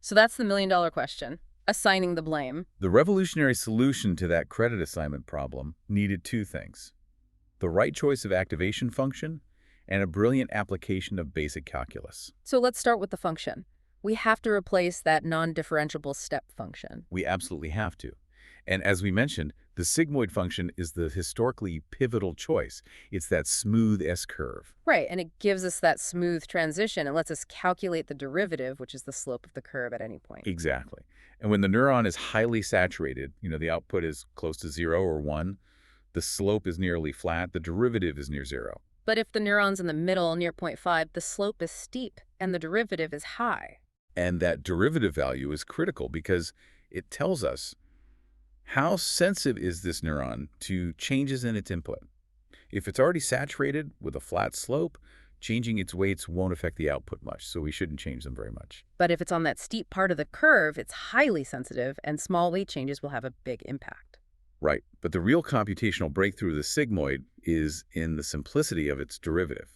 So that's the million-dollar question, assigning the blame. The revolutionary solution to that credit assignment problem needed two things: the right choice of activation function and a brilliant application of basic calculus. So let's start with the function. We have to replace that non-differentiable step function. We absolutely have to. And as we mentioned, the sigmoid function is the historically pivotal choice. It's that smooth S-curve. Right, and it gives us that smooth transition and lets us calculate the derivative, which is the slope of the curve at any point. Exactly. And when the neuron is highly saturated, the output is close to 0 or 1, the slope is nearly flat, the derivative is near 0. But if the neuron's in the middle, near 0.5, the slope is steep and the derivative is high. And that derivative value is critical because it tells us how sensitive is this neuron to changes in its input. If it's already saturated with a flat slope, changing its weights won't affect the output much, so we shouldn't change them very much. But if it's on that steep part of the curve, it's highly sensitive, and small weight changes will have a big impact. Right, but the real computational breakthrough of the sigmoid is in the simplicity of its derivative.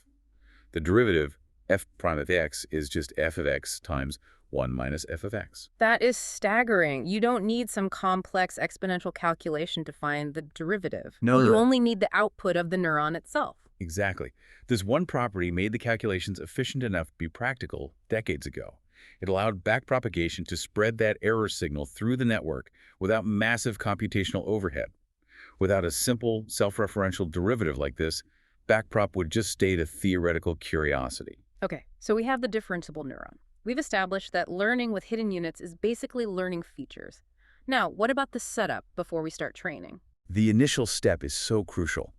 The derivative, f prime of x, is just f of x times 1 minus f of x. That is staggering. You don't need some complex exponential calculation to find the derivative. No. You only need the output of the neuron itself. Exactly. This one property made the calculations efficient enough to be practical decades ago. It allowed backpropagation to spread that error signal through the network without massive computational overhead. Without a simple, self-referential derivative like this, backprop would just stay a theoretical curiosity. Okay, so we have the differentiable neuron. We've established that learning with hidden units is basically learning features. Now, what about the setup before we start training? The initial step is so crucial.